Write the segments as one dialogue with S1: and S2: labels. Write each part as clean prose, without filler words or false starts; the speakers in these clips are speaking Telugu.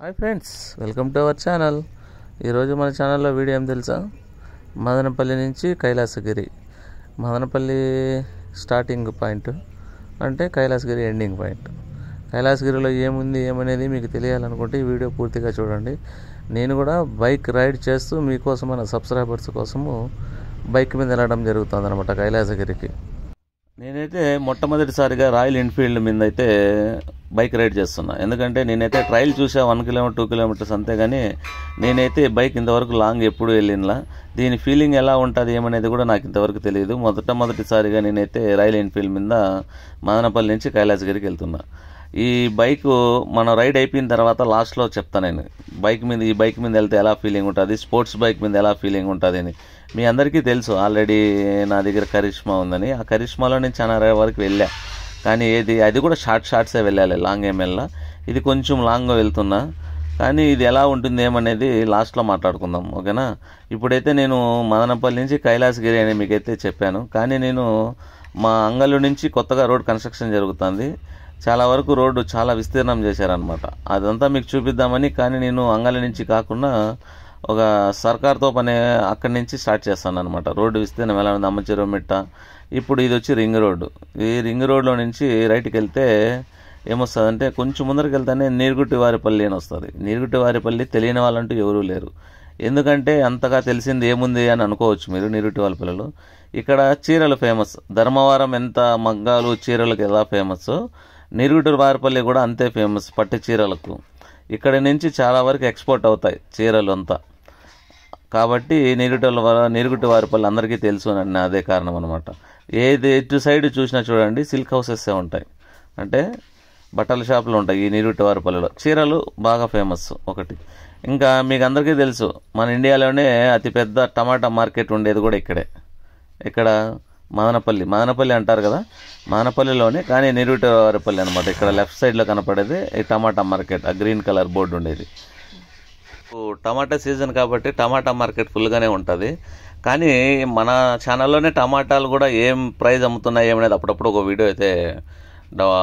S1: Hi friends, welcome to our channel. ఈరోజు మన ఛానల్లో వీడియో ఏం తెలుసా, మదనపల్లి నుంచి కైలాసగిరి. మదనపల్లి స్టార్టింగ్ పాయింట్ అంటే కైలాసగిరి ఎండింగ్ పాయింట్. కైలాసగిరిలో ఏముంది ఏమనేది మీకు తెలియాలనుకుంటే ఈ వీడియో పూర్తిగా చూడండి. నేను కూడా బైక్ రైడ్ చేస్తూ మీకోసం మన సబ్స్క్రైబర్స్ కోసము బైక్ మీద వెళ్ళడం జరుగుతుంది అనమాట కైలాసగిరికి. నేనైతే మొట్టమొదటిసారిగా రాయల్ ఎన్ఫీల్డ్ మీద అయితే బైక్ రైడ్ చేస్తున్నా. ఎందుకంటే నేనైతే ట్రయల్ చూసా 1 కిలోమీటర్ 2 కిలోమీటర్స్ అంతేగాని నేనైతే బైక్ ఇంతవరకు లాంగ్ ఎప్పుడు వెళ్ళినలా. దీని ఫీలింగ్ ఎలా ఉంటుంది ఏమనేది కూడా నాకు ఇంతవరకు తెలియదు. మొదటిసారిగా నేనైతే రాయల్ ఎన్ఫీల్డ్ మీద మదనపల్లి నుంచి కైలాసగిరికి వెళ్తున్నా. ఈ బైక్ మనం రైడ్ అయిపోయిన తర్వాత లాస్ట్లో చెప్తాను నేను ఈ బైక్ మీద వెళ్తే ఎలా ఫీలింగ్ ఉంటుంది, స్పోర్ట్స్ బైక్ మీద ఎలా ఫీలింగ్ ఉంటుంది అని. మీ అందరికీ తెలుసు ఆల్రెడీ నా దగ్గర కరిష్మా ఉందని. ఆ కరిష్మాలో నేను చాలా వరకు వెళ్ళా, కానీ అది కూడా షార్ట్సే వెళ్ళాలి, లాంగ్ ఏం వెళ్ళా. ఇది కొంచెం లాంగ్గా వెళ్తున్నా, కానీ ఇది ఎలా ఉంటుంది ఏమనేది లాస్ట్లో మాట్లాడుకుందాం, ఓకేనా. ఇప్పుడైతే నేను మదనపల్లి నుంచి కైలాసగిరి అని మీకైతే చెప్పాను, కానీ నేను మా అంగళ్ళు నుంచి కొత్తగా రోడ్ కన్స్ట్రక్షన్ జరుగుతుంది. చాలా వరకు రోడ్డు చాలా విస్తీర్ణం చేశారనమాట. అదంతా మీకు చూపిద్దామని, కానీ నేను అంగళ్ళ నుంచి కాకుండా ఒక సర్కార్తో పని అక్కడి నుంచి స్టార్ట్ చేస్తాను అనమాట. రోడ్డు విస్తీర్ణం ఎలా ఉంది, అమ్మచెరువుమిట్ట. ఇప్పుడు ఇది వచ్చి రింగ్ రోడ్డు. ఈ రింగ్ రోడ్లో నుంచి రైట్కి వెళ్తే ఏమొస్తుందంటే, కొంచెం ముందరికి వెళ్తేనే నీరుగుట్టివారిపల్లి అని వస్తుంది. నీరుగుట్టివారిపల్లి తెలియని వాళ్ళంటూ ఎవరూ లేరు. ఎందుకంటే అంతగా తెలిసింది ఏముంది అని అనుకోవచ్చు మీరు. నీరుగుట్టివారిపల్లిలో ఇక్కడ చీరలు ఫేమస్. ధర్మవరం ఎంత మగ్గాలు చీరలకు ఎలా ఫేమస్, నీరుగుట్టివారిపల్లి కూడా అంతే ఫేమస్ పట్టు చీరలకు. ఇక్కడ నుంచి చాలా వరకు ఎక్స్పోర్ట్ అవుతాయి చీరలు అంతా. కాబట్టి నీరుగుట్టివారిపల్లి అందరికీ తెలుసు అని అదే కారణం అనమాట. ఎటు సైడ్ చూసినా చూడండి సిల్క్ హౌసెస్సే ఉంటాయి, అంటే బట్టల షాపులు ఉంటాయి. ఈ నీరుగుట్టివారిపల్లిలో చీరలు బాగా ఫేమస్ ఒకటి. ఇంకా మీకు అందరికీ తెలుసు మన ఇండియాలోనే అతిపెద్ద టమాటా మార్కెట్ ఉండేది కూడా ఇక్కడే. ఇక్కడ మదనపల్లి అంటారు కదా, మదనపల్లిలోనే, కానీ నీరుగుట్టివారిపల్లి అనమాట. ఇక్కడ లెఫ్ట్ సైడ్లో కనపడేది ఈ టమాటా మార్కెట్, ఆ గ్రీన్ కలర్ బోర్డు ఉండేది. టమాటా సీజన్ కాబట్టి టమాటా మార్కెట్ ఫుల్గానే ఉంటుంది. కానీ మన ఛానల్లోనే టమాటాలు కూడా ఏం ప్రైస్ అమ్ముతున్నాయి ఏమనేది అప్పుడప్పుడు ఒక వీడియో అయితే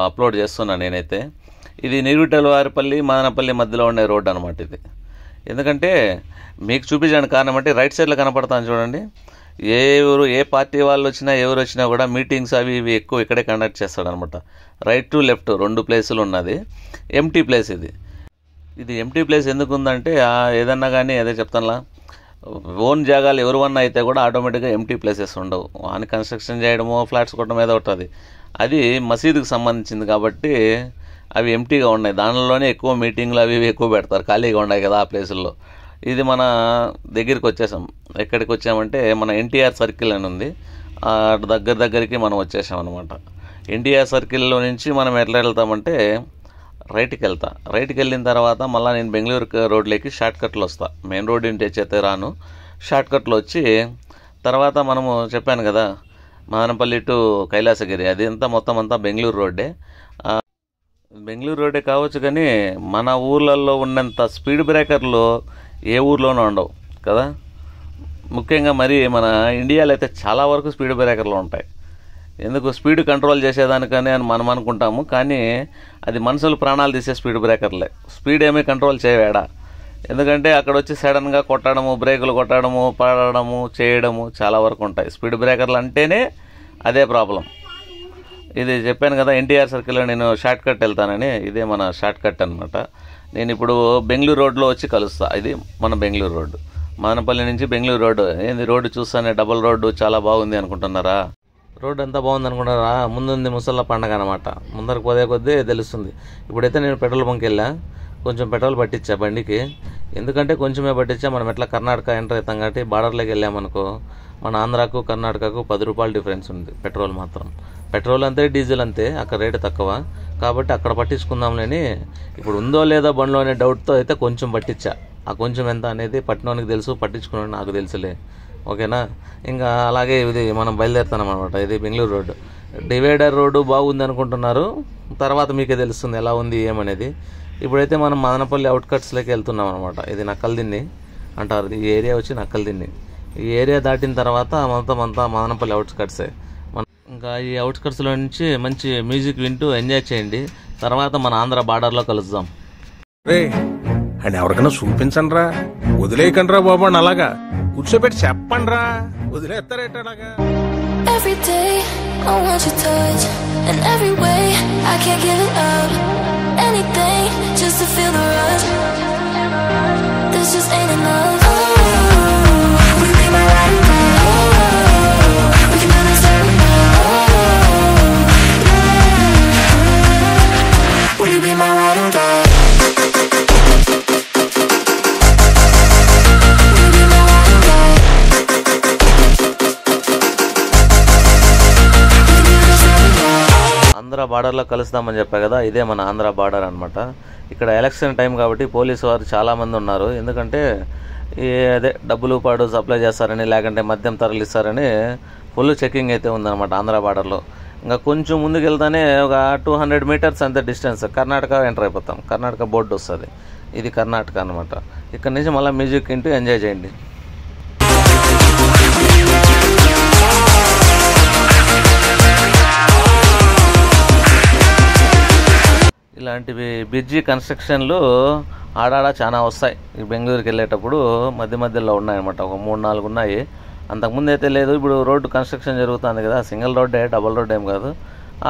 S1: అప్లోడ్ చేస్తున్నాను నేనైతే. ఇది నీరుగుట్టివారిపల్లి మదనపల్లి మధ్యలో ఉండే రోడ్డు అనమాట ఇది. ఎందుకంటే మీకు చూపించడానికి కారణం అంటే రైట్ సైడ్లో కనపడతాను చూడండి. ఏ పార్టీ వాళ్ళు వచ్చినా ఎవరు వచ్చినా కూడా మీటింగ్స్ అవి ఇవి ఎక్కువ ఇక్కడే కండక్ట్ చేస్తాడనమాట. రైట్ టు లెఫ్ట్ 2 ప్లేసులు ఉన్నది. ఎంటీ ప్లేస్ ఇది ఎంటీ ప్లేస్ ఎందుకు ఉందంటే, ఏదన్నా కానీ అదే చెప్తానులా, ఓన్ జాగాలు ఎవరివన్నా అయితే కూడా ఆటోమేటిక్గా ఎంటీ ప్లేసెస్ ఉండవు. అని కన్స్ట్రక్షన్ చేయడము ఫ్లాట్స్ కొట్టడం ఏదో ఉంటుంది. అది మసీదుకు సంబంధించింది కాబట్టి అవి ఎంటీగా ఉన్నాయి. దానిలోనే ఎక్కువ మీటింగ్లు అవి ఇవి ఎక్కువ పెడతారు, ఖాళీగా ఉన్నాయి కదా ఆ ప్లేసుల్లో. ఇది మన దగ్గరికి వచ్చేసాం. ఎక్కడికి వచ్చామంటే మన ఎన్టీఆర్ సర్కిల్ అని ఉంది, దగ్గరికి మనం వచ్చేసాం అనమాట. ఎన్టీఆర్ సర్కిల్లో నుంచి మనం ఎట్లా వెళ్తామంటే రైట్కి వెళ్ళిన తర్వాత మళ్ళీ నేను బెంగళూరు రోడ్లోకి షార్ట్కట్లో వస్తా. మెయిన్ రోడ్ ఇంటి అయితే రాను, షార్ట్కట్లో వచ్చి తర్వాత మనము చెప్పాను కదా మదనపల్లి టు కైలాసగిరి, అది మొత్తం అంతా బెంగళూరు రోడ్డే కావచ్చు. కానీ మన ఊర్లలో ఉన్నంత స్పీడ్ బ్రేకర్లు ఏ ఊర్లోనూ ఉండవు కదా. ముఖ్యంగా మరి మన ఇండియాలో అయితే చాలా వరకు స్పీడ్ బ్రేకర్లు ఉంటాయి. ఎందుకు స్పీడ్ కంట్రోల్ చేసేదానికని అని మనం అనుకుంటాము, కానీ అది మనుషులు ప్రాణాలు తీసే స్పీడ్ బ్రేకర్లే. స్పీడ్ ఏమీ కంట్రోల్ చేయవేడా. ఎందుకంటే అక్కడ వచ్చి సడన్గా కొట్టడము, బ్రేకులు కొట్టడము, పడడము, చేయడము చాలా వరకు ఉంటాయి. స్పీడ్ బ్రేకర్లు అంటేనే అదే ప్రాబ్లం. ఇది చెప్పాను కదా ఎన్టీఆర్ సర్కిల్లో నేను షార్ట్ కట్ వెళ్తానని, ఇదే మన షార్ట్ కట్ అనమాట. నేను ఇప్పుడు బెంగళూరు రోడ్లో వచ్చి కలుస్తా. ఇది మన బెంగళూరు రోడ్డు, మదనపల్లి నుంచి బెంగళూరు రోడ్డు. ఏంది రోడ్డు చూస్తానే డబుల్ రోడ్డు చాలా బాగుంది అనుకుంటున్నారా? రోడ్డు ఎంత బాగుంది అనుకుంటారా? ముందుంది ముసళ్ళ పండగ అనమాట. ముందరకు పోదే కొద్దీ తెలుస్తుంది. ఇప్పుడైతే నేను పెట్రోల్ బంక్ వెళ్ళా, కొంచెం పెట్రోల్ పట్టించా బండికి. ఎందుకంటే కొంచెమే పట్టించా, మనం ఎట్లా కర్ణాటక ఎంటర్ అవుతాం కాబట్టి బార్డర్లోకి వెళ్ళామనుకో మన ఆంధ్రాకు కర్ణాటకకు 10 రూపాయలు డిఫరెన్స్ ఉంది పెట్రోల్ మాత్రం. పెట్రోల్ అంతే, డీజిల్ అంతే, అక్కడ రేటు తక్కువ కాబట్టి అక్కడ పట్టించుకుందాంలేని. ఇప్పుడు ఉందో లేదో బండిలో అనే డౌట్తో అయితే కొంచెం పట్టించా. ఆ కొంచెం ఎంత అనేది పట్టినోనికి తెలుసు, పట్టించుకున్నాను నాకు తెలుసులే, ఓకేనా. ఇంకా అలాగే ఇది మనం బయలుదేరుతాం అనమాట. ఇది బెంగళూరు రోడ్డు, డివైడర్ రోడ్డు బాగుంది అనుకుంటున్నారు, తర్వాత మీకే తెలుస్తుంది ఎలా ఉంది ఏమనేది. ఇప్పుడైతే మనం మదనపల్లి అవుట్కట్స్లోకి వెళ్తున్నాం అనమాట. ఇది నక్కలదిన్ని అంటారు, ఈ ఏరియా వచ్చి నక్కలదిన్ని. ఈ ఏరియా దాటిన తర్వాత మొత్తం అంతా మదనపల్లి అవుట్స్కట్సే. ఇంకా ఈ అవుట్స్కట్స్లో నుంచి మంచి మ్యూజిక్ వింటూ ఎంజాయ్ చేయండి. తర్వాత మన ఆంధ్ర బార్డర్లో కలుద్దాం.
S2: అని ఎవరికైనా చూపించండి రా, వదిలేయకండి రా బాబు అని అలాగా కూర్చోబెట్టి చెప్పండి రా, వదిలేస్తారేట అలాగా.
S3: Every day I want your touch, and every way I can't give it up. Anything just to feel the rush. This just ain't enough. Oh, will you be my ride or die? Oh, we can do this every night. Oh, yeah. Will you be my ride or die?
S1: Andhra బార్డర్లో కలుస్తామని చెప్పా కదా, ఇదే మన ఆంధ్ర బార్డర్ అనమాట. ఇక్కడ ఎలక్షన్ టైం కాబట్టి పోలీసు వారు చాలామంది ఉన్నారు. ఎందుకంటే అదే డబ్బులు పాడు సప్లై చేస్తారని, లేకంటే మద్యం తరలిస్తారని ఫుల్ చెకింగ్ అయితే ఉందన్నమాట ఆంధ్ర బార్డర్లో. ఇంకా కొంచెం ముందుకు వెళ్తానే ఒక 200 మీటర్స్ అంతే డిస్టెన్స్ కర్ణాటక ఎంటర్ అయిపోతాం. కర్ణాటక బోర్డు వస్తుంది, ఇది కర్ణాటక అనమాట. ఇక్కడ నుంచి మళ్ళీ మ్యూజిక్ వింటూ ఎంజాయ్ చేయండి. ఇలాంటివి బ్రిడ్జి కన్స్ట్రక్షన్లు ఆడాడ చాలా వస్తాయి. ఈ బెంగళూరుకి వెళ్ళేటప్పుడు మధ్య మధ్యలో ఉన్నాయన్నమాట, ఒక 3-4 ఉన్నాయి. అంతకుముందు అయితే లేదు. ఇప్పుడు రోడ్డు కన్స్ట్రక్షన్ జరుగుతుంది కదా, సింగిల్ రోడ్డే, డబుల్ రోడ్ ఏం కాదు.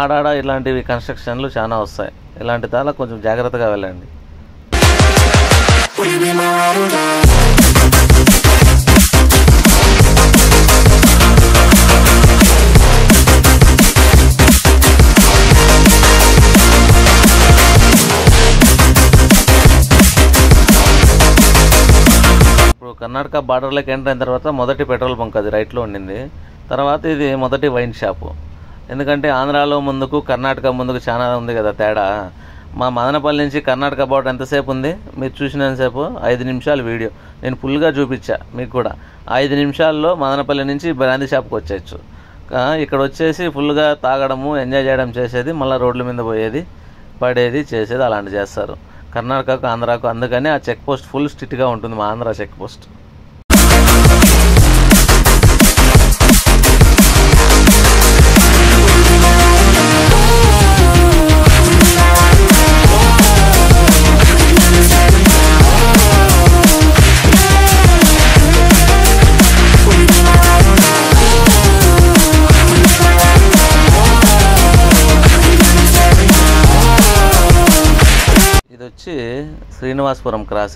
S1: ఆడాడ ఇలాంటివి కన్స్ట్రక్షన్లు చాలా వస్తాయి. ఇలాంటి తాలా కొంచెం జాగ్రత్తగా వెళ్ళండి. కర్ణాటక బార్డర్లోకి ఎంటర్ అయిన తర్వాత మొదటి పెట్రోల్ బంక్ అది రైట్లో ఉండింది. తర్వాత ఇది మొదటి వైన్ షాపు. ఎందుకంటే ఆంధ్రాలో ముందుకు కర్ణాటక ముందుకు చాలా ఉంది కదా తేడా. మా మదనపల్లి నుంచి కర్ణాటక బార్డర్ ఎంతసేపు ఉంది మీరు చూసినంతసేపు 5 నిమిషాలు వీడియో నేను ఫుల్గా చూపించా మీకు కూడా. 5 నిమిషాల్లో మదనపల్లి నుంచి బ్రాందీ షాప్కి వచ్చేయచ్చు. ఇక్కడ వచ్చేసి ఫుల్గా తాగడము ఎంజాయ్ చేయడం చేసేది, మళ్ళీ రోడ్ల మీద పోయేది పడేది చేసేది అలాంటి చేస్తారు కర్ణాటకకు ఆంధ్రాకు. అందుకని ఆ చెక్ పోస్ట్ ఫుల్ స్ట్రిక్ట్గా ఉంటుంది మా ఆంధ్ర చెక్ పోస్ట్. ఇది వచ్చి శ్రీనివాసపురం క్రాస్.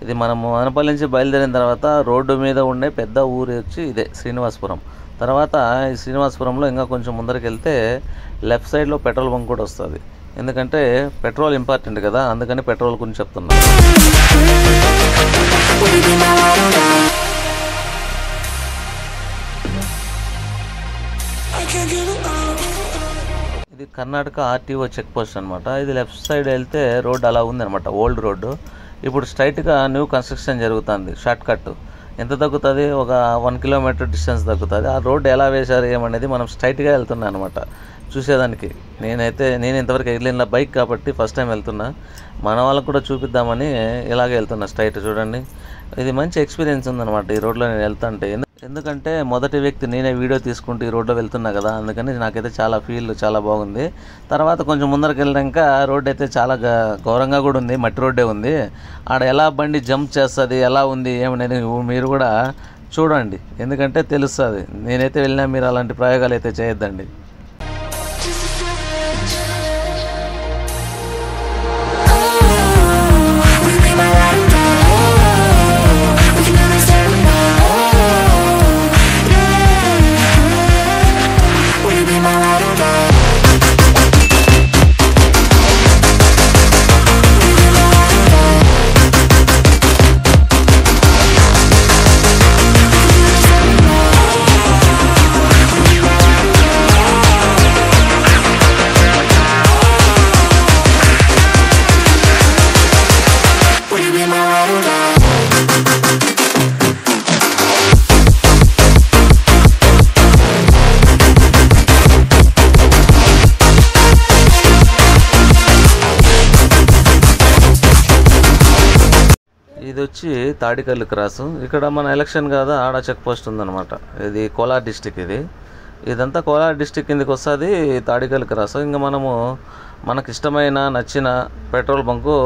S1: ఇది మనము మదనపల్లి నుంచి బయలుదేరిన తర్వాత రోడ్డు మీద ఉండే పెద్ద ఊరు వచ్చి ఇదే శ్రీనివాసపురం. తర్వాత ఈ శ్రీనివాసపురంలో ఇంకా కొంచెం ముందరికి వెళ్తే లెఫ్ట్ సైడ్లో పెట్రోల్ బంక్ కూడా వస్తుంది. ఎందుకంటే పెట్రోల్ ఇంపార్టెంట్ కదా, అందుకని పెట్రోల్ గురించి చెప్తున్నా. ఇది కర్ణాటక ఆర్టీఓ చెక్ పోస్ట్ అనమాట. ఇది లెఫ్ట్ సైడ్ వెళ్తే రోడ్ అలా ఉంది అనమాట, ఓల్డ్ రోడ్డు. ఇప్పుడు స్ట్రైట్గా న్యూ కన్స్ట్రక్షన్ జరుగుతుంది. షార్ట్ కట్ ఎంత తగ్గుతుంది, ఒక 1 కిలోమీటర్ డిస్టెన్స్ తగ్గుతుంది. ఆ రోడ్డు ఎలా వేశారు ఏమనేది మనం స్ట్రైట్గా వెళ్తున్నాం అనమాట చూసేదానికి. నేను ఇంతవరకు వెళ్ళిన బైక్ కాబట్టి ఫస్ట్ టైం వెళ్తున్నా. మన వాళ్ళకు కూడా చూపిద్దామని ఇలాగే వెళ్తున్నా స్ట్రైట్. చూడండి, ఇది మంచి ఎక్స్పీరియన్స్ ఉందన్నమాట ఈ రోడ్లో నేను వెళ్తుంటే. ఎందుకంటే మొదటి వ్యక్తి నేనే వీడియో తీసుకుంటూ ఈ రోడ్లో వెళ్తున్నా కదా, అందుకని నాకైతే చాలా బాగుంది. తర్వాత కొంచెం ముందరికి వెళ్ళాక రోడ్డు అయితే చాలా ఘోరంగా కూడా ఉంది, మట్టి రోడ్డే ఉంది. ఆడ ఎలా బండి జంప్ చేస్తుంది, ఎలా ఉంది ఏమనేది మీరు కూడా చూడండి, ఎందుకంటే తెలుస్తుంది. నేనైతే వెళ్ళినా మీరు అలాంటి ప్రయోగాలు అయితే చేయొద్దండి. ఇది వచ్చి తాడికల్లు క్రాసు. ఇక్కడ మన ఎలక్షన్ కాదా, ఆడ చెక్ పోస్ట్ ఉందన్నమాట. ఇది కోలార్ డిస్టిక్. ఇదంతా కోలార్ డిస్టిక్ కిందకి వస్తుంది తాడికల్లు క్రాసు. ఇంకా మనము మనకి ఇష్టమైన నచ్చిన పెట్రోల్ బంకు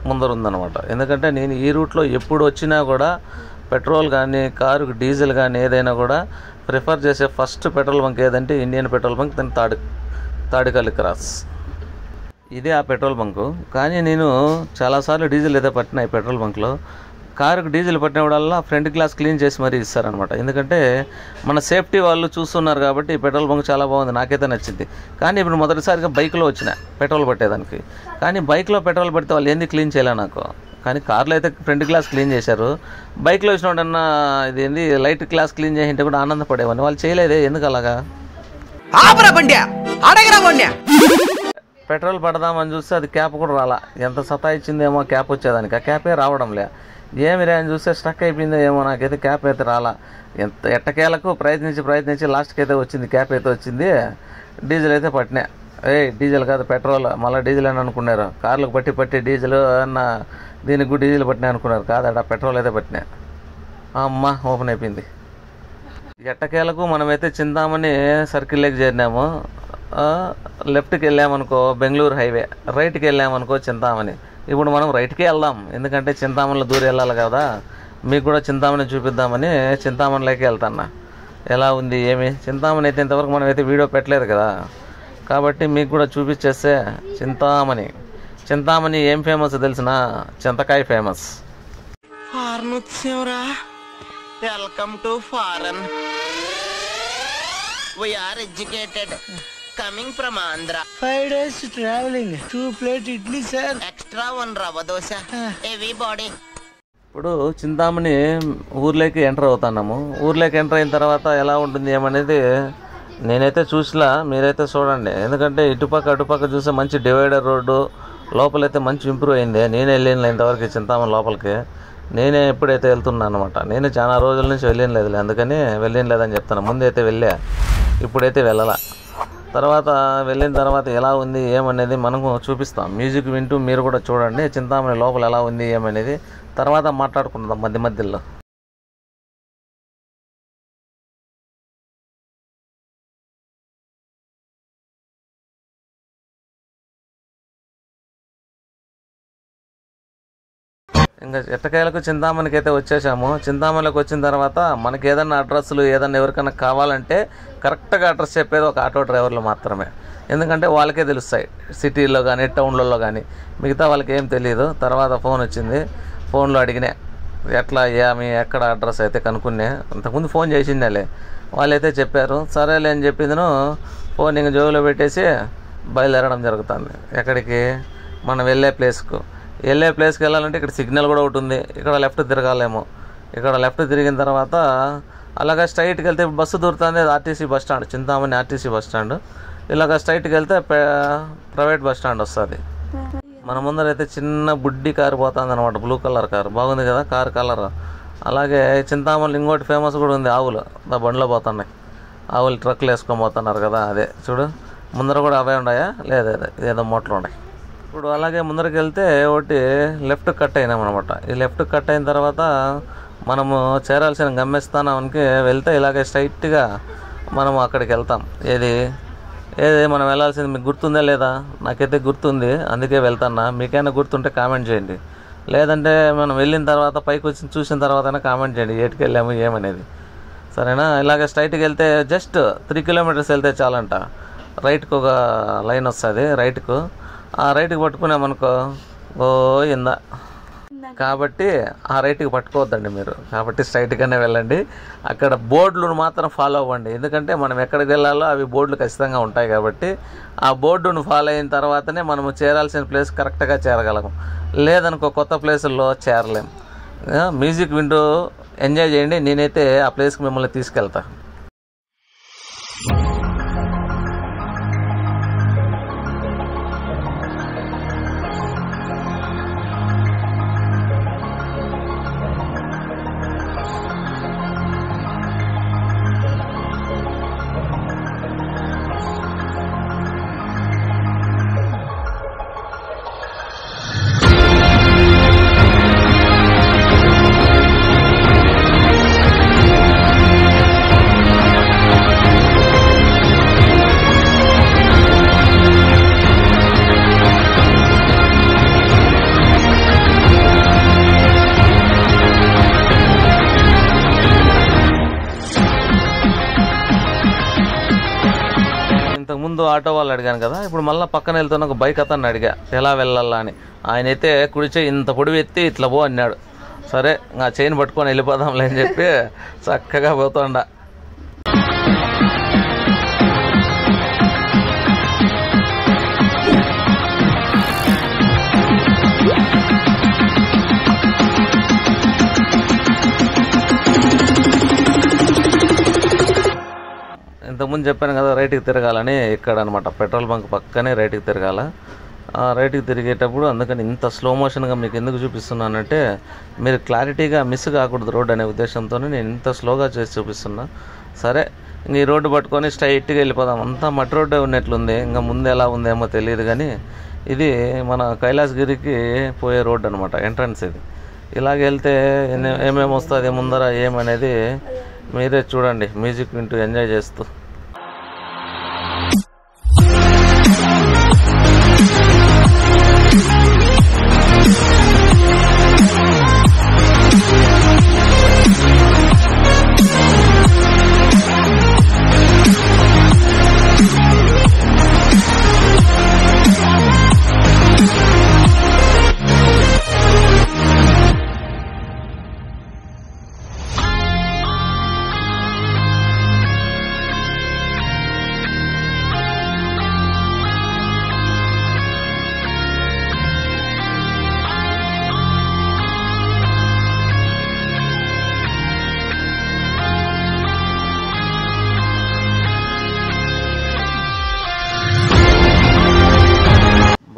S1: ముందర ఉందన్నమాట. ఎందుకంటే నేను ఈ రూట్లో ఎప్పుడు వచ్చినా కూడా పెట్రోల్ కానీ కారుకు డీజిల్ కానీ ఏదైనా కూడా ప్రిఫర్ చేసే ఫస్ట్ పెట్రోల్ బంక్ ఏదంటే ఇండియన్ పెట్రోల్ బంక్, దాని తాడికల్లి క్రాస్. ఇదే ఆ పెట్రోల్ బంకు. కానీ నేను చాలాసార్లు డీజిల్ అయితే పట్టిన ఈ పెట్రోల్ బంక్లో. కారుకు డీజిల్ పట్టినప్పుడల్లా ఫ్రంట్ గ్లాస్ క్లీన్ చేసి మరీ ఇస్తారనమాట. ఎందుకంటే మన సేఫ్టీ వాళ్ళు చూస్తున్నారు కాబట్టి ఈ పెట్రోల్ బంక్ చాలా బాగుంది, నాకైతే నచ్చింది. కానీ ఇప్పుడు మొదటిసారిగా బైక్లో వచ్చిన పెట్రోల్ పట్టేదానికి. కానీ బైక్లో పెట్రోల్ పడితే వాళ్ళు ఏంది క్లీన్ చేయలే నాకు. కానీ కార్లో అయితే ఫ్రంట్ గ్లాస్ క్లీన్ చేశారు. బైక్లో వచ్చినప్పుడన్నా ఇది ఏంది లైట్ గ్లాస్ క్లీన్ చేసింటే కూడా ఆనందపడేవాడిని. వాళ్ళు చేయలేదే, ఎందుకు అలాగా? పెట్రోల్ పడదామని చూస్తే అది క్యాప్ కూడా రాలా. ఎంత సతాయిచ్చిందేమో క్యాప్ వచ్చేదానికి, ఆ క్యాపే రావడం లే. ఏమి రే అని చూస్తే స్టక్ అయిపోయిందో ఏమో, నాకైతే క్యాప్ అయితే రాలా. ఎట్టకేలకు ప్రయత్నించి లాస్ట్కి అయితే వచ్చింది, క్యాప్ అయితే వచ్చింది. డీజిల్ అయితే పట్టినా. డీజిల్ కాదు పెట్రోల్, మళ్ళీ డీజిల్ అని అనుకున్నారు. కార్లకు పట్టి డీజిల్ అన్న దీనికి కూడా డీజిల్ పట్టినా అనుకున్నారు. కాదట, పెట్రోల్ అయితే పట్టినా. అమ్మ ఓపెన్ అయిపోయింది. ఎట్టకేలకు మనమైతే చింతామణి సర్కిల్లోకి చేరినాము. లెఫ్ట్కి వెళ్ళామనుకో బెంగళూరు హైవే, రైట్కి వెళ్ళామనుకో చింతామణి. ఇప్పుడు మనం రైట్కే వెళ్దాం, ఎందుకంటే చింతామణిలో దూరం వెళ్ళాలి కదా. మీకు కూడా చింతామణి చూపిద్దామని చింతామణిలోకి వెళ్తాను. ఎలా ఉంది ఏమి చింతామణి అయితే ఇంతవరకు మనం అయితే వీడియో పెట్టలేదు కదా, కాబట్టి మీకు కూడా చూపించేస్తే. చింతామణి ఏం ఫేమస్ తెలిసిన? చింతకాయ famous.
S4: Welcome to foreign. We are educated. Coming from Andhra.
S5: 5 days traveling. 2 plate idli sir.
S4: Extra 1 rava dosa. Heavy body.
S1: ఇప్పుడు చింతామణి ఊర్లోకి ఎంటర్ అవుతున్నాము. ఊర్లోకి ఎంటర్ అయిన తర్వాత ఎలా ఉంటుంది ఏమనేది నేనైతే చూసిలా, మీరైతే చూడండి. ఎందుకంటే అటుపక్క చూస్తే మంచి డివైడర్ రోడ్డు, లోపలైతే మంచి ఇంప్రూవ్ అయింది. నేనే వెళ్ళిన ఇంతవరకు చింతామణి లోపలికి నేనే ఎప్పుడైతే వెళ్తున్నాను అనమాట. నేను చాలా రోజుల నుంచి వెళ్ళలేదులే, అందుకని వెళ్ళలేదని చెప్తాను. ముందైతే వెళ్ళా, ఇప్పుడైతే వెళ్ళాలా. తర్వాత వెళ్ళిన తర్వాత ఎలా ఉంది ఏమనేది మనకు చూపిస్తాం. మ్యూజిక్ వింటూ మీరు కూడా చూడండి చింతామణి లోపల ఎలా ఉంది ఏమనేది. తర్వాత మాట్లాడుకుందాం మధ్యలో. ఇంకా ఎట్టకాయలకు చింతామణికి అయితే వచ్చేసాము. చింతామణిలోకి వచ్చిన తర్వాత మనకి ఏదన్నా అడ్రస్లు ఏదన్నా ఎవరికైనా కావాలంటే కరెక్ట్గా అడ్రస్ చెప్పేది ఒక ఆటో డ్రైవర్లు మాత్రమే. ఎందుకంటే వాళ్ళకే తెలుస్తాయి, సిటీల్లో కానీ టౌన్లలో కానీ. మిగతా వాళ్ళకి ఏం తెలియదు. తర్వాత ఫోన్ వచ్చింది, ఫోన్లో అడిగినా ఎట్లా ఏమి ఎక్కడ అడ్రస్ అయితే కనుక్కునే. అంతకుముందు ఫోన్ చేసిందేలే, వాళ్ళైతే చెప్పారు. సరేలే అని చెప్పిందను ఫోన్ ఇంక జోబులో పెట్టేసి బయలుదేరడం జరుగుతుంది. ఎక్కడికి? మనం వెళ్ళే ప్లేస్కి వెళ్ళాలంటే ఇక్కడ సిగ్నల్ కూడా ఒకటి ఉంది. ఇక్కడ లెఫ్ట్ తిరగాలేమో. ఇక్కడ లెఫ్ట్ తిరిగిన తర్వాత అలాగా స్ట్రైట్కి వెళ్తే బస్సు దొరుకుతుంది. RTC bus stand, Chintamani RTC bus stand. ఇలాగ స్ట్రైట్కి వెళ్తే ప్రైవేట్ బస్ స్టాండ్ వస్తుంది. మన ముందరైతే చిన్న బుడ్డి కారు పోతుంది అనమాట, బ్లూ కలర్ కారు. బాగుంది కదా కారు కలర్. అలాగే చింతామణి ఇంకోటి ఫేమస్ కూడా ఉంది, ఆవులు. బండిలో పోతున్నాయి ఆవులు, ట్రక్లు వేసుకొని పోతున్నారు కదా, అదే చూడు. ముందర కూడా అవే ఉన్నాయా? లేదా ఏదో మోటార్లు ఉన్నాయి. ఇప్పుడు అలాగే ముందరికి వెళ్తే ఒకటి లెఫ్ట్ కట్ అయినామన్నమాట. ఈ లెఫ్ట్ కట్ అయిన తర్వాత మనము చేరాల్సిన గమ్యస్థానానికి వెళ్తే ఇలాగే స్ట్రైట్గా మనము అక్కడికి వెళ్తాం. ఏది మనం వెళ్ళాల్సింది మీకు గుర్తుందా లేదా? నాకైతే గుర్తుంది, అందుకే వెళ్తాను. మీకైనా గుర్తుంటే కామెంట్ చేయండి. లేదంటే మనం వెళ్ళిన తర్వాత పైకి వచ్చి చూసిన తర్వాతైనా కామెంట్ చేయండి ఏటికి వెళ్ళాము ఏమనేది. సరేనా? ఇలాగ స్ట్రైట్కి వెళ్తే జస్ట్ 3 కిలోమీటర్స్ వెళ్తే చాలంట. రైట్కి ఒక లైన్ వస్తుంది, రైట్కు. ఆ రైట్కి పట్టుకున్నామనుకో ఇందా. కాబట్టి ఆ రైట్కి పట్టుకోవద్దండి మీరు. కాబట్టి స్ట్రైట్గానే వెళ్ళండి. అక్కడ బోర్డులను మాత్రం ఫాలో అవ్వండి. ఎందుకంటే మనం ఎక్కడికి వెళ్ళాలో అవి బోర్డులు ఖచ్చితంగా ఉంటాయి. కాబట్టి ఆ బోర్డును ఫాలో అయిన తర్వాతనే మనము చేరాల్సిన ప్లేస్ కరెక్ట్గా చేరగలము. లేదనుకో కొత్త ప్లేసుల్లో చేరలేము. మ్యూజిక్ వింటూ ఎంజాయ్ చేయండి. నేనైతే ఆ ప్లేస్కి మిమ్మల్ని తీసుకెళ్తాను. ముందు ఆటో వాళ్ళు అడిగాను కదా, ఇప్పుడు మళ్ళీ పక్కన వెళ్తున్న ఒక బైక్ అతన్ని అడిగా ఎలా వెళ్ళాలా అని. ఆయన అయితే కుడిచే ఇంత పొడివి ఎత్తి ఇట్లా పో అన్నాడు. సరే ఆ చైన్ పట్టుకొని వెళ్ళిపోదాంలే అని చెప్పి చక్కగా పోతుండా. ఇంతకుముందు చెప్పాను కదా రైట్కి తిరగాలని, ఇక్కడ అనమాట పెట్రోల్ బంక్ పక్కనే రైట్కి తిరగాల. రైట్కి తిరిగేటప్పుడు అందుకని ఇంత స్లో మోషన్గా మీకు ఎందుకు చూపిస్తున్నానంటే మీరు క్లారిటీగా మిస్ కాకూడదు రోడ్ అనే ఉద్దేశంతో నేను ఇంత స్లోగా చేసి చూపిస్తున్నా. సరే ఇంక ఈ రోడ్డు పట్టుకొని స్ట్రైట్గా వెళ్ళిపోదాం. అంతా మట్టి రోడ్డే ఉన్నట్లుంది, ఇంకా ముందు ఎలా ఉందేమో తెలియదు కానీ ఇది మన కైలాసగిరికి పోయే రోడ్డు అనమాట, ఎంట్రన్స్ ఇది. ఇలాగ వెళ్తే ఏమేమి వస్తుంది ముందర ఏమనేది మీరే చూడండి, మ్యూజిక్ వింటూ ఎంజాయ్ చేస్తూ.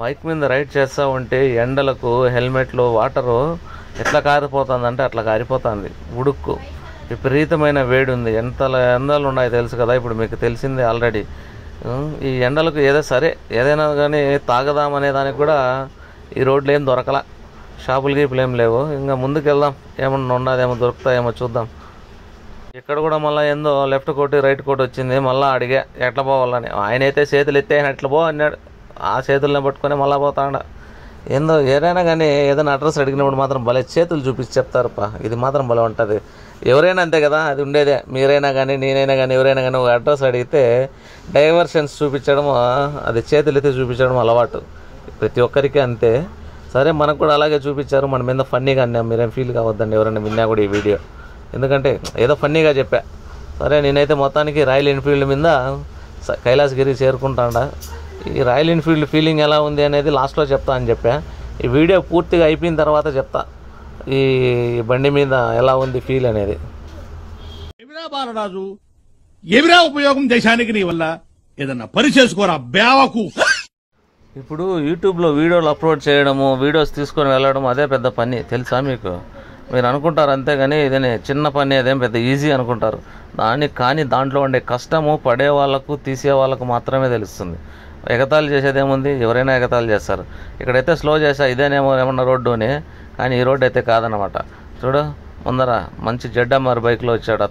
S1: బైక్ మీద రైడ్ చేస్తూ ఉంటే ఎండలకు హెల్మెట్లో వాటరు ఎట్లా కారిపోతుందంటే అట్లా కారిపోతుంది. ఉడుక్కు విపరీతమైన వేడి ఉంది, ఎంత ఎండలు ఉన్నాయి తెలుసు కదా, ఇప్పుడు మీకు తెలిసిందే ఆల్రెడీ. ఈ ఎండలకు ఏదైనా కానీ తాగదామనే దానికి కూడా ఈ రోడ్లు ఏం దొరకలా, షాపులు గీపులు ఏం లేవు. ఇంకా ముందుకు వెళ్దాం, ఏమన్నా ఉన్నదేమో దొరుకుతాయేమో చూద్దాం. ఇక్కడ కూడా మళ్ళీ ఏందో లెఫ్ట్ కోటి రైట్ కోటి వచ్చింది, మళ్ళీ అడిగా ఎట్లా పోవాలని. ఆయన అయితే చేతులు ఎత్తే ఆయన ఎట్లా పో అన్నాడు, ఆ చేతులను పట్టుకొని మళ్ళీ పోతాడ. ఏందో ఏదైనా కానీ ఏదైనా అడ్రస్ అడిగినప్పుడు మాత్రం భలే చేతులు చూపించి చెప్తారుపా, ఇది మాత్రం భలే ఉంటుంది. ఎవరైనా అంతే కదా, అది ఉండేదే. మీరైనా కానీ నేనైనా కానీ ఎవరైనా కానీ ఒక అడ్రస్ అడిగితే డైవర్షన్స్ చూపించడం, అది చేతులు ఎత్తి చూపించడం అలవాటు ప్రతి ఒక్కరికి అంతే. సరే మనకు కూడా అలాగే చూపించారు, మన మీద ఫన్నీగా అన్నాం, మీరేం ఫీల్ కావద్దండి ఎవరైనా విన్నా కూడా ఈ వీడియో, ఎందుకంటే ఏదో ఫన్నీగా చెప్పా. సరే నేనైతే మొత్తానికి రాయల్ ఎన్ఫీల్డ్ మీద కైలాసగిరి చేరుకుంటాడా. ఈ రాయల్ ఎన్ఫీల్డ్ ఫీలింగ్ ఎలా ఉంది అనేది లాస్ట్లో చెప్తా అని చెప్పా. ఈ వీడియో పూర్తిగా అయిపోయిన తర్వాత చెప్తా ఈ బండి మీద ఎలా ఉంది ఫీల్ అనేది.
S6: ఏమిరా బాలరాజు, ఏమిరా ఉపయోగం దేశానికి నీ వల్ల? ఏదన్నా పని చేసుకోరా బేవకు.
S1: ఇప్పుడు యూట్యూబ్లో వీడియోలు అప్లోడ్ చేయడము, వీడియోస్ తీసుకొని వెళ్ళడం అదే పెద్ద పని తెలుసా మీకు? మీరు అనుకుంటారు అంతేగాని ఇదే చిన్న పని, అదేం పెద్ద ఈజీ అనుకుంటారు. కానీ దాంట్లో ఉండే కష్టము పడే వాళ్ళకు తీసే వాళ్ళకు మాత్రమే తెలుస్తుంది. ఎగతాళి చేసేదేముంది, ఎవరైనా ఎగతాళి చేస్తారు. ఇక్కడైతే స్లో చేసా, ఇదేనేమో ఏమన్నా రోడ్డుని, కానీ ఈ రోడ్డు అయితే కాదనమాట. చూడు ముందర మంచి జెడ్ఎంఆర్ బైక్లో వచ్చాడు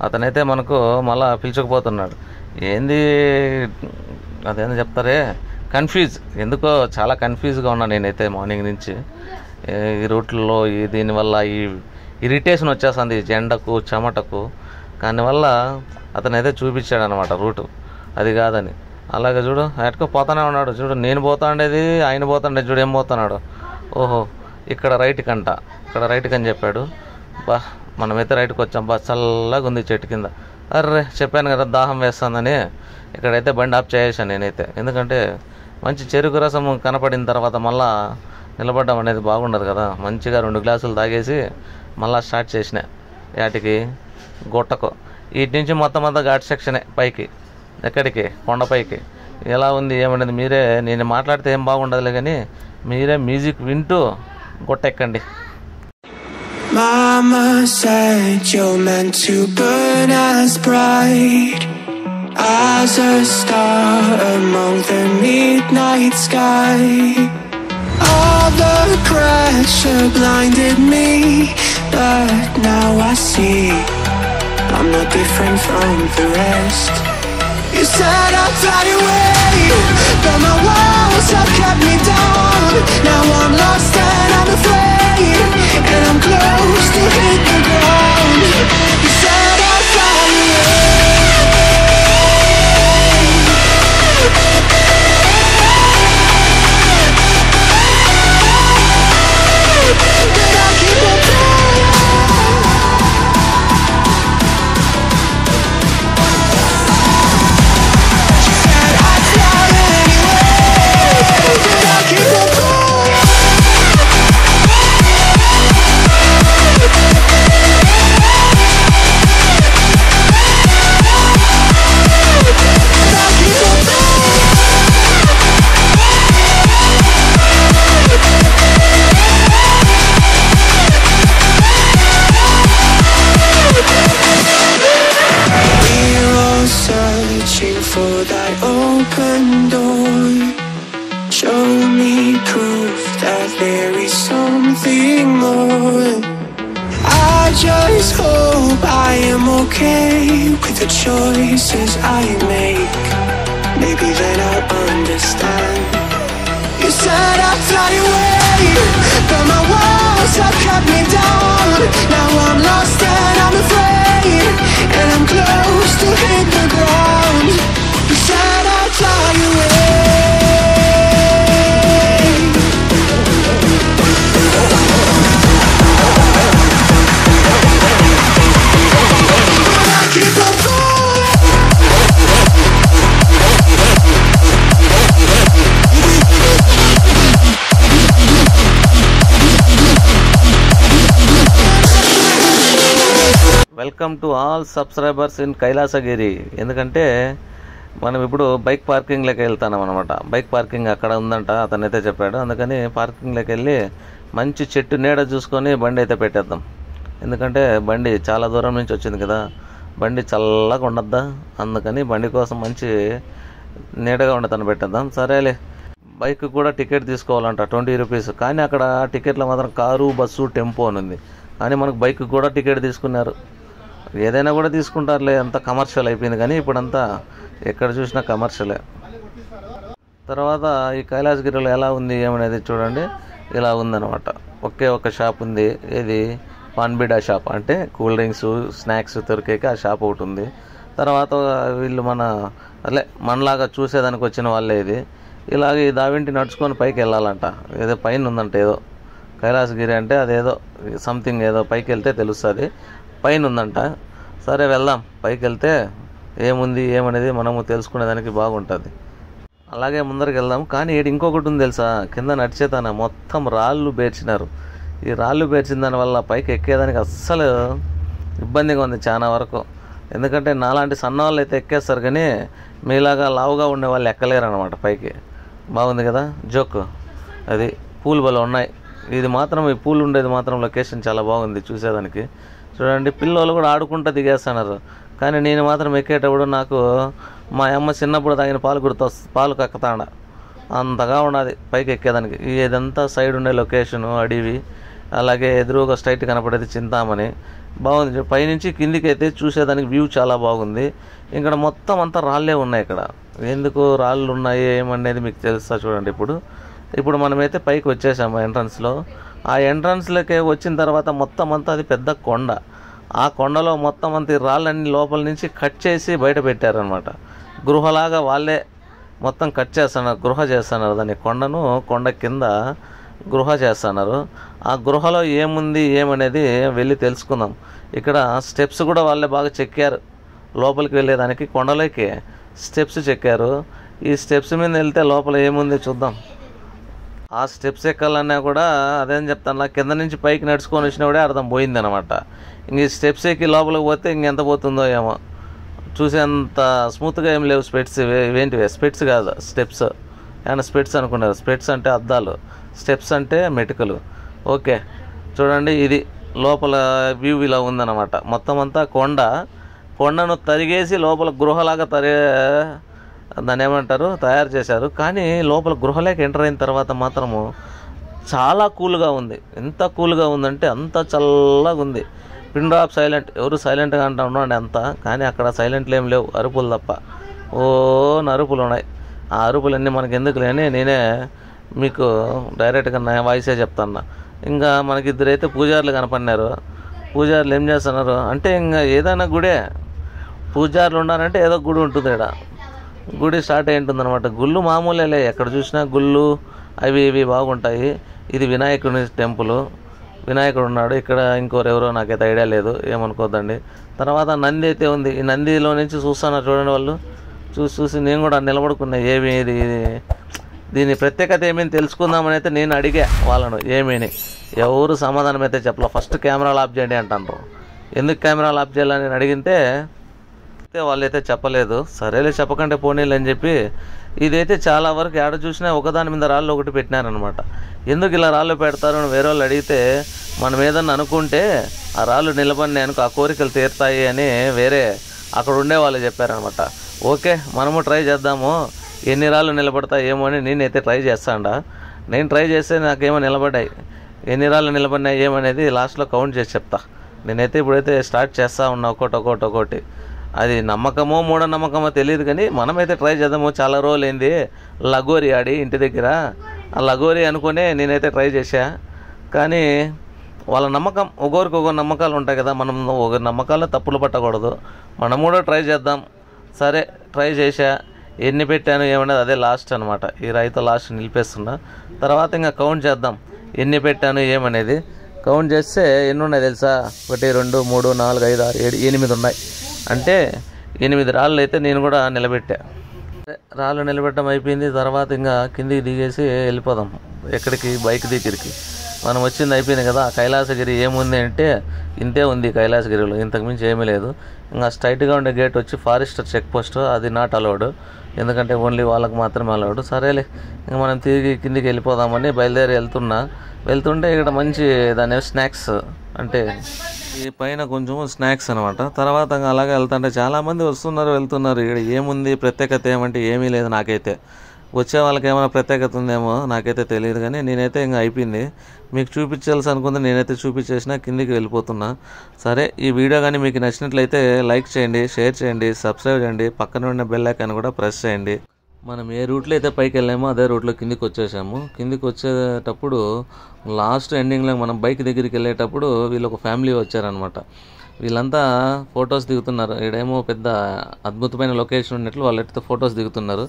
S1: అతనైతే మనకు మళ్ళా పిలుచుకుపోతున్నాడు. ఏంది అదేందో చెప్తారే, కన్ఫ్యూజ్, ఎందుకో చాలా కన్ఫ్యూజ్గా ఉన్నా నేనైతే మార్నింగ్ నుంచి. ఈ రూట్లలో దీనివల్ల ఈ ఇరిటేషన్ వచ్చేస్తుంది ఎండకు చెమటకు. దానివల్ల అతనైతే చూపించాడు అనమాట రూటు అది కాదని. అలాగే చూడు ఎట్టుకో పోతానే ఉన్నాడు. చూడు నేను పోతాండేది ఆయన పోతాండేది, చూడు ఏం పోతున్నాడు. ఓహో ఇక్కడ రైట్కి అంట, ఇక్కడ రైట్కి అని చెప్పాడు. బా మనమైతే రైట్కి వచ్చాం, బా చల్లగా ఉంది చెట్టు కింద. అర్రే చెప్పాను కదా దాహం వేస్తుందని, ఇక్కడైతే బండి ఆఫ్ చేసాను నేనైతే. ఎందుకంటే మంచి చెరుకు రసం కనపడిన తర్వాత మళ్ళా నిలబడడం అనేది బాగుండదు కదా. మంచిగా 2 గ్లాసులు తాగేసి మళ్ళీ స్టార్ట్ చేసిన వాటికి గుట్టకు. వీటి నుంచి మొత్తం అంతా ఘాట్ సెక్షనే పైకి, ఎక్కడికి కొండపైకి. ఎలా ఉంది ఏమనేది మీరే, నేను మాట్లాడితే ఏం బాగుండదులే కానీ మీరే మ్యూజిక్ వింటూ గుట్టెక్కండి.
S7: Mama said you're meant to burn as bright as a star among the midnight sky. All the pressure blinded me, but now I see I'm no different from the rest. You said I'd fly away, but my walls have kept me down. Now I'm lost and I'm afraid, and I'm close to hit the ground. You said I'd fly away. just hope I am okay with the choices I make. Maybe then I'll understand. You said I'd fly away, but my walls have kept me down. Now I'm lost and I'm afraid, and I'm close to hit the ground. You said I'd fly away. But I keep on going.
S1: Welcome to all subscribers in Kailasagiri. ఎందుకంటే మనం ఇప్పుడు బైక్ పార్కింగ్లోకి వెళ్తున్నాం అనమాట. బైక్ పార్కింగ్ అక్కడ ఉందంట, అతనైతే చెప్పాడు. అందుకని పార్కింగ్లోకి వెళ్ళి మంచి చెట్టు నీడ చూసుకొని బండి అయితే పెట్టేద్దాం. ఎందుకంటే బండి చాలా దూరం నుంచి వచ్చింది కదా, బండి చల్లగా ఉండద్దా, అందుకని బండి కోసం మంచి నీడగా ఉండతాను పెట్టేద్దాం. సరేలే, బైక్ కూడా టికెట్ తీసుకోవాలంట 20 రూపీస్. కానీ అక్కడ టికెట్లో మాత్రం కారు, బస్సు, టెంపో అని ఉంది. కానీ మనకు బైక్ కూడా టికెట్ తీసుకున్నారు. ఏదైనా కూడా తీసుకుంటారులే, అంత కమర్షియల్ అయిపోయింది. కానీ ఇప్పుడంతా ఎక్కడ చూసినా కమర్షియలే. తర్వాత ఈ కైలాసగిరిలో ఎలా ఉంది ఏమనేది చూడండి. ఇలా ఉందన్నమాట. ఒకే ఒక షాప్ ఉంది. ఇది పాన్బిడా షాప్, అంటే కూల్ డ్రింక్స్, స్నాక్స్ దొరికేకి ఆ షాప్ ఒకటి ఉంది. తర్వాత వీళ్ళు మనలాగా చూసేదానికి వచ్చిన వాళ్ళే. ఇది ఇలాగే ఈ దావింటి నడుచుకొని పైకి వెళ్ళాలంట. ఏదో పైన ఉందంట, ఏదో కైలాసగిరి అంటే అదేదో సంథింగ్, ఏదో పైకి వెళ్తే తెలుస్తుంది, పైన ఉందంట. సరే వెళ్దాం, పైకి వెళ్తే ఏముంది ఏమనేది మనము తెలుసుకునేదానికి బాగుంటుంది. అలాగే ముందరికి వెళ్దాం. కానీ ఇంకొకటి ఉంది తెలుసా, కింద నడిచేతాన మొత్తం రాళ్ళు పేర్చినారు. ఈ రాళ్ళు పేర్చిన దానివల్ల పైకి ఎక్కేదానికి అస్సలు ఇబ్బందిగా ఉంది చాలా వరకు. ఎందుకంటే నాలాంటి సన్న వాళ్ళు అయితే ఎక్కేస్తారు, కానీ మీలాగా లావుగా ఉండే వాళ్ళు ఎక్కలేరు అనమాట పైకి. బాగుంది కదా జోక్. అది పూలు బలు ఉన్నాయి. ఇది మాత్రం, ఈ పూలు ఉండేది మాత్రం లొకేషన్ చాలా బాగుంది చూసేదానికి. చూడండి, పిల్లలు కూడా ఆడుకుంటూ దిగేస్తున్నారు. కానీ నేను మాత్రం ఎక్కేటప్పుడు నాకు మా అమ్మ చిన్నప్పుడు తాగిన పాలు కక్కతాండ అంతగా ఉన్నది పైకి ఎక్కేదానికి. ఇదంతా సైడ్ ఉండే లొకేషను అడవి. అలాగే ఎదురుగా స్ట్రైట్ కనపడేది చింతామణి. బాగుంది. పైనుంచి కిందికి అయితే చూసేదానికి వ్యూ చాలా బాగుంది. ఇక్కడ మొత్తం అంతా రాళ్ళే ఉన్నాయి. ఇక్కడ ఎందుకు రాళ్ళు ఉన్నాయి ఏమనేది మీకు తెలుస్తా చూడండి. ఇప్పుడు మనమైతే పైకి వచ్చేసాము ఎంట్రన్స్లో. ఆ ఎంట్రన్స్లోకి వచ్చిన తర్వాత మొత్తం అంతా అది పెద్ద కొండ. ఆ కొండలో మొత్తం అంత రాళ్ళన్నీ లోపల నుంచి కట్ చేసి బయట పెట్టారనమాట. గృహలాగా వాళ్ళే మొత్తం కట్ చేస్తున్నారు, గృహ చేస్తున్నారు. దాన్ని కొండ కింద గృహ చేస్తున్నారు. ఆ గృహలో ఏముంది ఏమనేది వెళ్ళి తెలుసుకుందాం. ఇక్కడ స్టెప్స్ కూడా వాళ్ళే బాగా చెక్కారు. లోపలికి వెళ్ళేదానికి కొండలోకి స్టెప్స్ చెక్కారు. ఈ స్టెప్స్ మీద వెళ్తే లోపల ఏముంది చూద్దాం. ఆ స్టెప్స్ ఎక్కాలన్నా కూడా అదేం చెప్తాను, కింద నుంచి పైకి నడుచుకొని వచ్చినప్పుడే అర్థం పోయింది అనమాట. ఇంక ఈ స్టెప్స్ ఎక్కి లోపలికి పోతే ఇంకెంత పోతుందో ఏమో. చూసేంత స్మూత్గా ఏం లేవు స్పెట్స్. ఇవేంటివే స్పెట్స్ కాదు, స్టెప్స్. ఏమన్నా స్పెట్స్ అనుకున్నారు. స్పెట్స్ అంటే అద్దాలు, స్టెప్స్ అంటే మెటుకలు. ఓకే, చూడండి ఇది లోపల వ్యూ ఇలా ఉందన్నమాట. మొత్తం అంతా కొండను తరిగేసి లోపల గృహలాగా దాన్ని ఏమంటారు తయారు చేశారు. కానీ లోపల గృహలోకి ఎంటర్ అయిన తర్వాత మాత్రము చాలా కూల్గా ఉంది. ఎంత కూల్గా ఉందంటే అంత చల్లగా ఉంది. Pin drop silent. ఎవరు సైలెంట్గా అంటా ఉన్నాండి అంతా. కానీ అక్కడ సైలెంట్లు ఏం లేవు, అరుపులు తప్ప. అరుపులు ఉన్నాయి. ఆ అరుపులన్నీ మనకి ఎందుకు లేని నేనే మీకు డైరెక్ట్గా నా వాయిసే చెప్తాను. ఇంకా మనకి ఇద్దరైతే పూజారులు కనపడినారు. పూజారులు ఏం చేస్తున్నారు అంటే, ఇంకా ఏదైనా గుడే పూజారులు ఉన్నారంటే ఏదో గుడి ఉంటుంది. ఇక్కడ గుడి స్టార్ట్ అయి ఉంటుంది అనమాట. గుళ్ళు మామూలేలే, ఎక్కడ చూసినా గుళ్ళు అవి ఇవి బాగుంటాయి. ఇది వినాయకుడి టెంపుల్. వినాయకుడు ఉన్నాడు ఇక్కడ. ఇంకోరెవరో నాకైతే ఐడియా లేదు, ఏమనుకోద్దండి. తర్వాత నంది అయితే ఉంది. ఈ నందిలో నుంచి చూస్తున్నారు చూడండి వాళ్ళు. చూసి నేను కూడా నిలబడుకున్నా. ఏమి ఇది దీని ప్రత్యేకత ఏమేమి తెలుసుకుందామని అయితే నేను అడిగా వాళ్ళను. ఏమేని ఎవరు సమాధానం అయితే చెప్పలే. ఫస్ట్ కెమెరాలు ఆఫ్ చేయండి అంటారు. ఎందుకు కెమెరాలు ఆఫ్ చేయాలని నేను అడిగితే వాళ్ళైతే చెప్పలేదు. సరేలే చెప్పకంటే పోనీలు అని చెప్పి ఇదైతే చాలా వరకు ఏడ చూసినా ఒకదాని మీద రాళ్ళు ఒకటి పెట్టినారనమాట. ఎందుకు ఇలా రాళ్ళు పెడతారు అని వేరే వాళ్ళు అడిగితే, మనం ఏదన్నా అనుకుంటే ఆ రాళ్ళు నిలబడినాయి అనుకో, ఆ కోరికలు తీరుతాయి అని వేరే అక్కడ ఉండే వాళ్ళు చెప్పారనమాట. ఓకే, మనము ట్రై చేద్దాము. ఎన్ని రాళ్ళు నిలబడతాయి ఏమో అని నేనైతే ట్రై చేస్తాడా. నేను ట్రై చేస్తే నాకేమో నిలబడ్డాయి. ఎన్ని రాళ్ళు నిలబడినాయి ఏమనేది లాస్ట్లో కౌంట్ చేసి చెప్తా. నేనైతే ఇప్పుడైతే స్టార్ట్ చేస్తూ ఉన్నా ఒక్కొక్కటి. అది నమ్మకమో మూఢనమ్మకమో తెలియదు, కానీ మనమైతే ట్రై చేద్దాము. చాలా రోజులు అయింది లగోరి ఆడి ఇంటి దగ్గర, ఆ లగోరి అనుకునే నేనైతే ట్రై చేశా. కానీ వాళ్ళ నమ్మకం, ఒకరికి ఒక నమ్మకాలు ఉంటాయి కదా, మనం ఒకరి నమ్మకాల్లో తప్పులు పట్టకూడదు. మనం కూడా ట్రై చేద్దాం. సరే ట్రై చేశా. ఎన్ని పెట్టాను ఏమన్నది అదే లాస్ట్ అనమాట. ఈ రాయితో లాస్ట్ నిలిపేస్తున్నా. తర్వాత ఇంకా కౌంట్ చేద్దాం ఎన్ని పెట్టాను ఏమనేది. కౌంట్ చేస్తే ఎన్ని ఉన్నాయి తెలుసా? 1 2 3 4 5 6 7 8 ఉన్నాయి. అంటే 8 రాళ్ళు అయితే నేను కూడా నిలబెట్టా. రాళ్ళు నిలబెట్టడం అయిపోయింది. తర్వాత ఇంకా కిందికి దిగేసి వెళ్ళిపోదాం. ఎక్కడికి? బైక్ దగ్గరికి. మనం వచ్చింది అయిపోయింది కదా. కైలాసగిరి ఏముంది అంటే ఇంతే ఉంది కైలాసగిరిలో, ఇంతకుమించి ఏమీ లేదు. ఇంకా స్ట్రైట్గా ఉండే గేట్ వచ్చి ఫారెస్టర్ చెక్ పోస్ట్, అది నాట్ అలౌడ్, ఎందుకంటే ఓన్లీ వాళ్ళకి మాత్రమే అలౌడ్. సరేలే ఇంకా మనం తిరిగి కిందికి వెళ్ళిపోదామని బయలుదేరి వెళ్తుంటే ఇక్కడ మంచి దాని స్నాక్స్, అంటే ఈ పైన కొంచెం స్నాక్స్ అనమాట. తర్వాత అలాగే వెళ్తుంటే చాలామంది వస్తున్నారు వెళ్తున్నారు. ఇక్కడ ఏముంది ప్రత్యేకత ఏమంటే ఏమీ లేదు. నాకైతే వచ్చే వాళ్ళకి ఏమైనా ప్రత్యేకత ఉందేమో నాకైతే తెలియదు, కానీ నేనైతే ఇంకా అయిపోయింది. మీకు చూపించాల్సి అనుకుంది, నేనైతే చూపించేసిన, కిందికి వెళ్ళిపోతున్నా. సరే ఈ వీడియో కానీ మీకు నచ్చినట్లయితే లైక్ చేయండి, షేర్ చేయండి, సబ్స్క్రైబ్ చేయండి, పక్కన ఉన్న బెల్ ఐకాన్ కూడా ప్రెస్ చేయండి. మనం ఏ రూట్లో అయితే పైకి వెళ్ళామో అదే రూట్లో కిందికి వచ్చేసాము. కిందికి వచ్చేటప్పుడు లాస్ట్ ఎండింగ్లో మనం బైక్ దగ్గరికి వెళ్ళేటప్పుడు వీళ్ళు ఒక ఫ్యామిలీ వచ్చారనమాట. వీళ్ళంతా ఫొటోస్ దిగుతున్నారు. ఇక్కడేమో పెద్ద అద్భుతమైన లొకేషన్ ఉన్నట్లు వాళ్ళైతే ఫొటోస్ దిగుతున్నారు.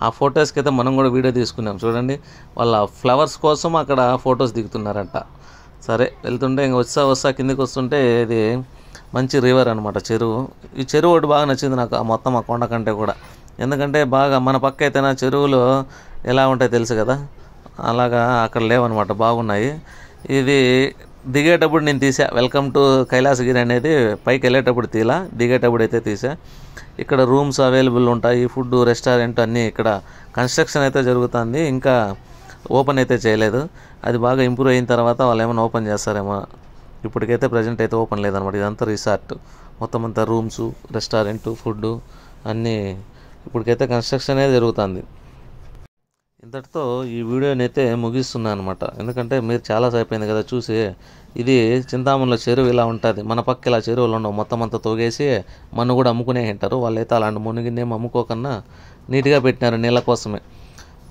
S1: ఆ ఫొటోస్కి అయితే మనం కూడా వీడియో తీసుకున్నాం. చూడండి, వాళ్ళ ఫ్లవర్స్ కోసం అక్కడ ఫొటోస్ దిగుతున్నారంట. సరే వెళ్తుంటే ఇంక వస్తా కిందికి వస్తుంటే ఇది మంచి రివర్ అనమాట, చెరువు. ఈ చెరువు ఒకటి బాగా నచ్చింది నాకు, మొత్తం ఆ కొండ కంటే కూడా. ఎందుకంటే బాగా మన పక్క అయితే నా చెరువులు ఎలా ఉంటాయి తెలుసు కదా, అలాగా అక్కడ లేవన్నమాట, బాగున్నాయి. ఇది దిగేటప్పుడు నేను తీసా, వెల్కమ్ టు కైలాసగిరి అనేది. పైకి వెళ్ళేటప్పుడు దిగేటప్పుడు అయితే తీసా. ఇక్కడ రూమ్స్ అవైలబుల్ ఉంటాయి, ఫుడ్, రెస్టారెంట్ అన్నీ. ఇక్కడ కన్స్ట్రక్షన్ అయితే జరుగుతుంది, ఇంకా ఓపెన్ అయితే చేయలేదు. అది బాగా ఇంప్రూవ్ అయిన తర్వాత వాళ్ళు ఏమైనా ఓపెన్ చేస్తారేమో. ఇప్పటికైతే ప్రజెంట్ అయితే ఓపెన్ లేదనమాట. ఇదంతా రిసార్ట్, మొత్తం అంతా రూమ్స్, రెస్టారెంట్, ఫుడ్ అన్నీ ఇప్పటికైతే కన్స్ట్రక్షన్ అనేది జరుగుతుంది. ఇంతటితో ఈ వీడియోని అయితే ముగిస్తున్నాను అనమాట. ఎందుకంటే మీరు చాలాసేపు అయిపోయింది కదా చూసి. ఇది చింతామణిలో చెరువు ఇలా ఉంటుంది, మన పక్క ఇలా చెరువులు ఉండవు, మొత్తం అంతా తోగేసి మన్ను కూడా అమ్ముకునే ఉంటారు. వాళ్ళైతే అలాంటి మునిగినేం అమ్ముకోకన్నా నీట్గా పెట్టినారు నీళ్ళ కోసమే.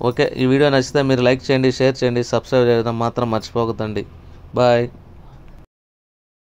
S1: ఓకే, ఈ వీడియో నచ్చితే మీరు లైక్ చేయండి, షేర్ చేయండి, సబ్స్క్రైబ్ చేయడం మాత్రం మర్చిపోకూడదండి. బాయ్.